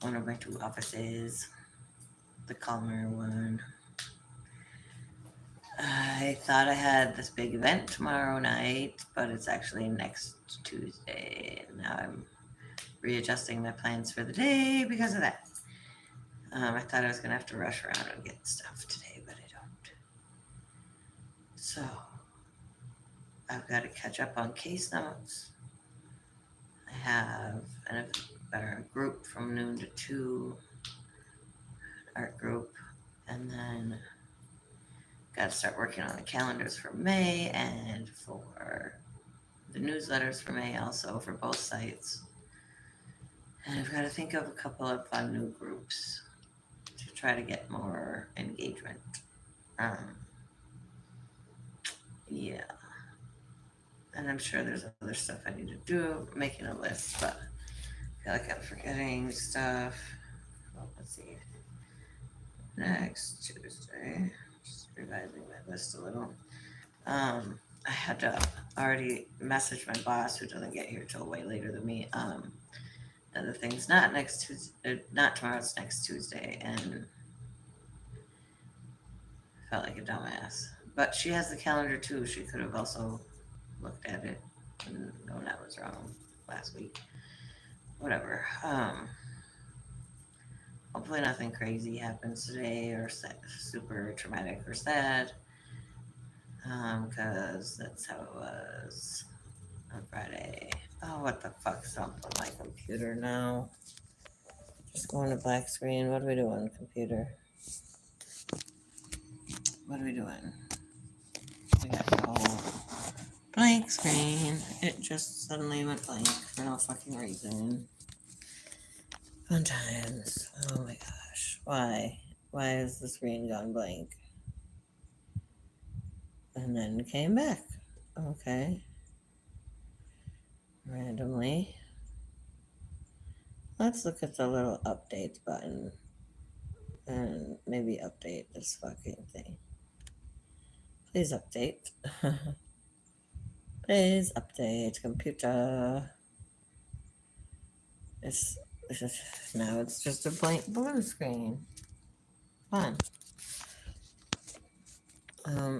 one of my two offices, the calmer one. I thought I had this big event tomorrow night, but it's actually next Tuesday. Now I'm readjusting my plans for the day because of that. I thought I was gonna have to rush around and get stuff today, but I don't. So I've got to catch up on case notes. I have a group from noon to 2, art group, and then got to start working on the calendars for May and for the newsletters for May also for both sites. And I've got to think of a couple of fun new groups to try to get more engagement. Um, yeah. And I'm sure there's other stuff I need to do, making a list, but I feel like I'm forgetting stuff. Well, let's see. Next Tuesday, just revising my list a little. I had to already message my boss, who doesn't get here till way later than me. And the thing's not next Tuesday, not tomorrow. It's next Tuesday, and I felt like a dumbass. But she has the calendar too. She could have also looked at it and known I was wrong last week. Whatever. Hopefully nothing crazy happens today or super traumatic or sad. Because that's how it was on Friday. Oh, what the fuck's up on my computer now? Just going to black screen. What do we do on the computer? What are we doing? We got to go blank screen. It just suddenly went blank for no fucking reason. Fun times. Oh my gosh. Why? Why is the screen gone blank? And then came back. Okay. Randomly. Let's look at the little updates button and maybe update this fucking thing. Please update. Please update computer. It's now it's just a blank blue screen. Fun.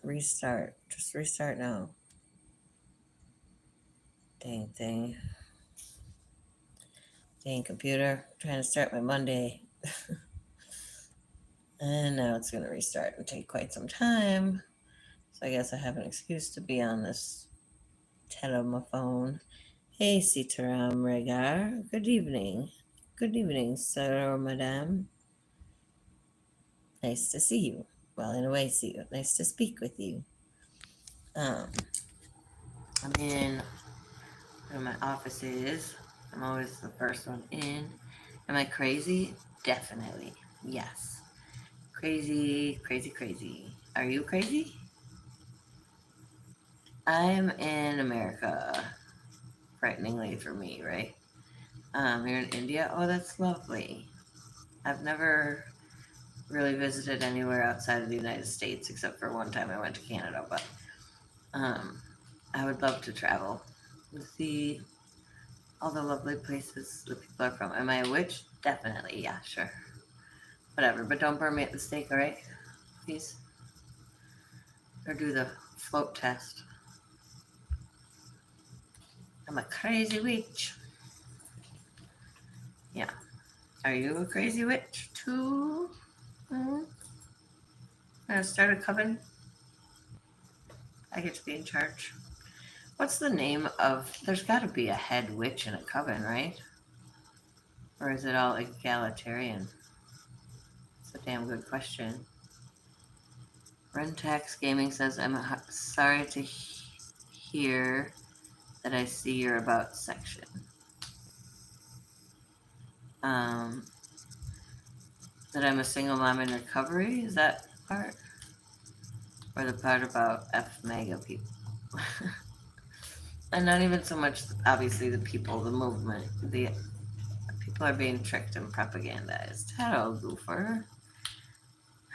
Restart. Just restart now. Dang thing. Dang computer. Trying to start my Monday. And now it's gonna restart and take quite some time. So I guess I have an excuse to be on this telephone. Hey, Sitaram Regar. Good evening. Good evening, sir or madame. Nice to see you. Well, in a way, see you. Nice to speak with you. I'm in where my office is. I'm always the first one in. Am I crazy? Definitely. Yes. Crazy, crazy, crazy. Are you crazy? I'm in America. Frighteningly for me, right? You're in India? Oh, that's lovely. I've never really visited anywhere outside of the United States except for one time I went to Canada, but um, I would love to travel to see all the lovely places the people are from. Am I a witch? Definitely, yeah, sure. Whatever, but don't burn me at the stake, alright? Please. Or do the float test. I'm a crazy witch. Yeah. Are you a crazy witch too? Hmm? Gonna start a coven? I get to be in charge. What's the name of? There's got to be a head witch in a coven, right? Or is it all egalitarian? It's a damn good question. Rentax Gaming says, I'm sorry to hear that I see your about section. That I'm a single mom in recovery? Is that part? Or the part about F mega people? And not even so much, obviously, the people, the movement. The people are being tricked and propagandized. Hello, Goofer.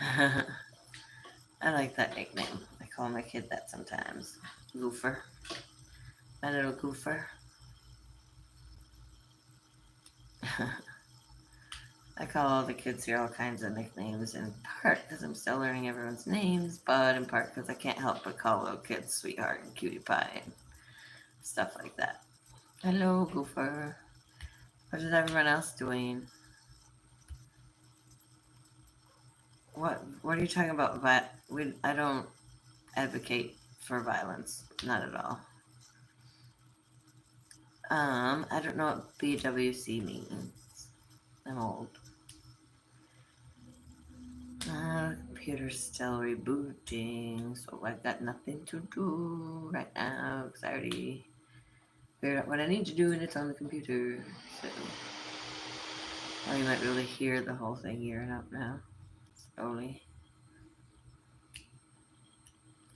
I like that nickname. I call my kid that sometimes. Goofer. My little goofer. I call all the kids here all kinds of nicknames, in part because I'm still learning everyone's names, but in part because I can't help but call little kids sweetheart and cutie pie and stuff like that. Hello, Goofer. What is everyone else doing? What are you talking about? I don't advocate for violence. Not at all. I don't know what BWC means. I'm old. Computer's still rebooting, so I've got nothing to do right now because I already figured out what I need to do and it's on the computer. So, well, you might be able to hear the whole thing gearing up now. Slowly.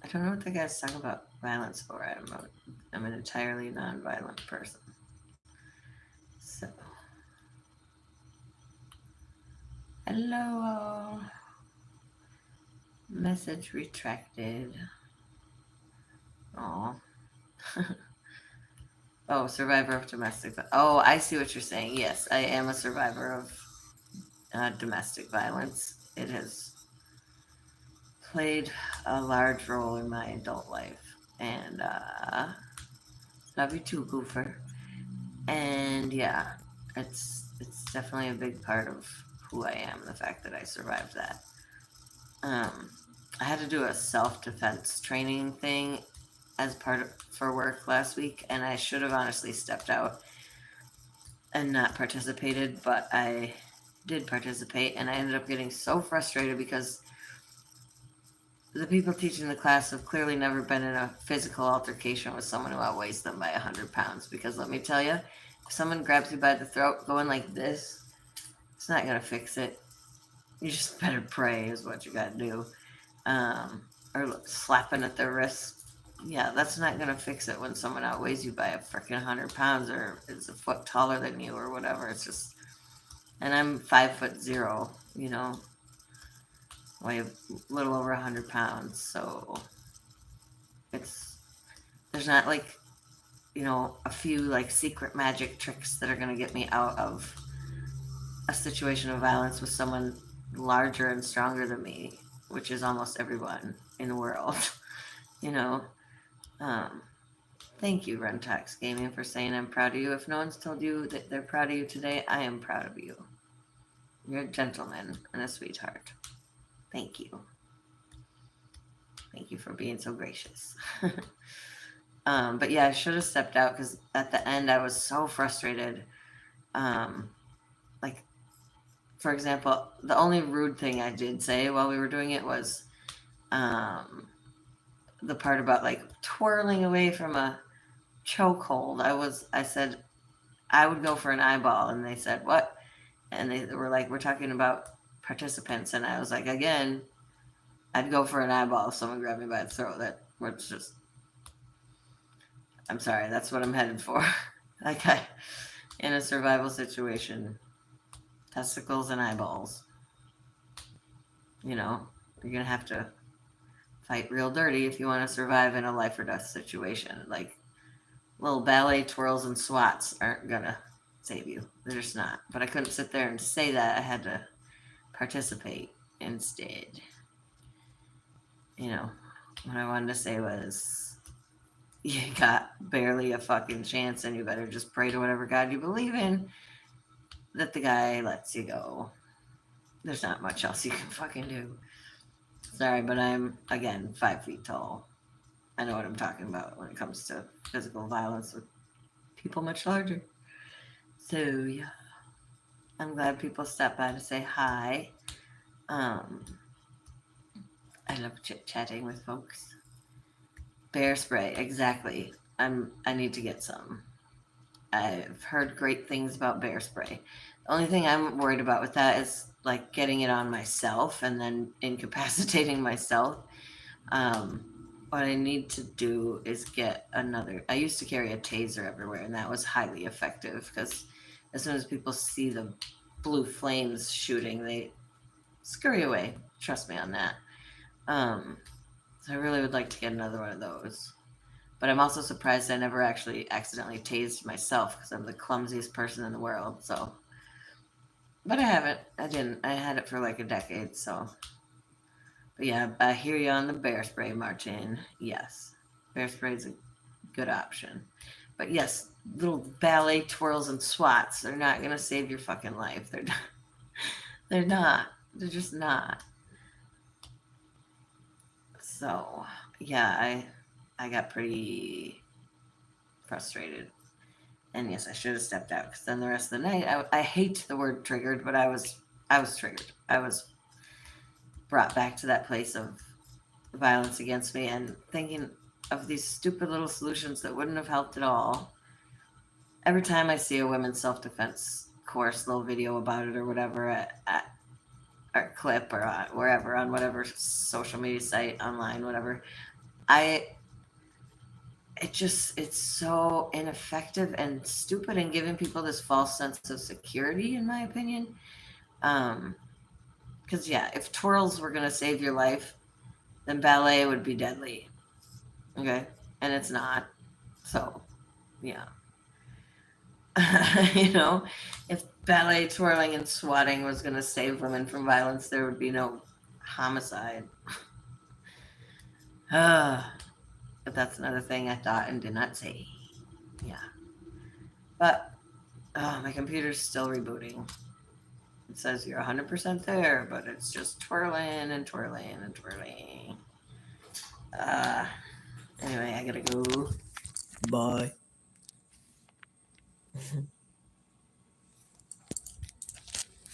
I don't know what the guy's talking about violence for. I'm an entirely non-violent person. So, hello. Message retracted. Oh. Oh, survivor of domestic. Oh, I see what you're saying. Yes, I am a survivor of domestic violence. It has played a large role in my adult life, and love you too, Goofer. And yeah, it's definitely a big part of who I am. The fact that I survived that. I had to do a self-defense training thing as part of for work last week, and I should have honestly stepped out and not participated, but I did participate, and I ended up getting so frustrated because the people teaching the class have clearly never been in a physical altercation with someone who outweighs them by 100 pounds. Because let me tell you, if someone grabs you by the throat going like this, it's not going to fix it. You just better pray, is what you got to do. Or slapping at their wrist. Yeah, that's not going to fix it when someone outweighs you by a freaking 100 pounds or is a foot taller than you or whatever. It's just, and I'm 5'0", you know, weigh a little over 100 pounds. So there's not like, you know, a few like secret magic tricks that are going to get me out of a situation of violence with someone larger and stronger than me, which is almost everyone in the world, you know. Thank you, Runtax Gaming, for saying I'm proud of you. If no one's told you that they're proud of you today, I am proud of you. You're a gentleman and a sweetheart. Thank you. Thank you for being so gracious. But yeah, I should have stepped out because at the end I was so frustrated. Like, for example, the only rude thing I did say while we were doing it was the part about like twirling away from a chokehold. I said I would go for an eyeball, and they said what? And they were like, we're talking about participants, and I was like, again, I'd go for an eyeball if someone grabbed me by the throat. That was just, I'm sorry, that's what I'm headed for. Like, in a survival situation, testicles and eyeballs. You know, you're gonna have to fight real dirty if you want to survive in a life or death situation. Like, little ballet twirls and swats aren't gonna save you. They're just not. But I couldn't sit there and say that. I had to participate instead. You know, what I wanted to say was, you got barely a fucking chance, and you better just pray to whatever God you believe in that the guy lets you go. There's not much else you can fucking do. Sorry, but I'm, again, 5 feet tall. I know what I'm talking about when it comes to physical violence with people much larger. So, yeah. I'm glad people stopped by to say hi. I love chit-chatting with folks. Bear spray, exactly. I need to get some. I've heard great things about bear spray. The only thing I'm worried about with that is like getting it on myself and then incapacitating myself. What I need to do is get another. I used to carry a taser everywhere, and that was highly effective because as soon as people see the blue flames shooting, they scurry away. Trust me on that. So I really would like to get another one of those. But I'm also surprised I never actually accidentally tased myself because I'm the clumsiest person in the world. So, but I haven't. I didn't. I had it for like a decade, so. But yeah, I hear you on the bear spray, Martin. Yes, bear spray's a good option. But yes, little ballet twirls and swats, they're not going to save your fucking life. They're not. They're not. They're just not. So, yeah, I got pretty frustrated. And yes, I should have stepped out because then the rest of the night, I hate the word triggered, but I was triggered. I was brought back to that place of violence against me and thinking of these stupid little solutions that wouldn't have helped at all. Every time I see a women's self-defense course, little video about it or whatever or clip or wherever on whatever social media site, online, whatever, it's so ineffective and stupid and giving people this false sense of security, in my opinion. Because yeah, if twirls were going to save your life, then ballet would be deadly. Okay, and it's not. So, yeah. If ballet twirling and swatting was going to save women from violence, there would be no homicide. But that's another thing I thought and did not say. Yeah. But my computer's still rebooting. It says you're 100% there, but it's just twirling and twirling and twirling. Anyway, I gotta go. Bye.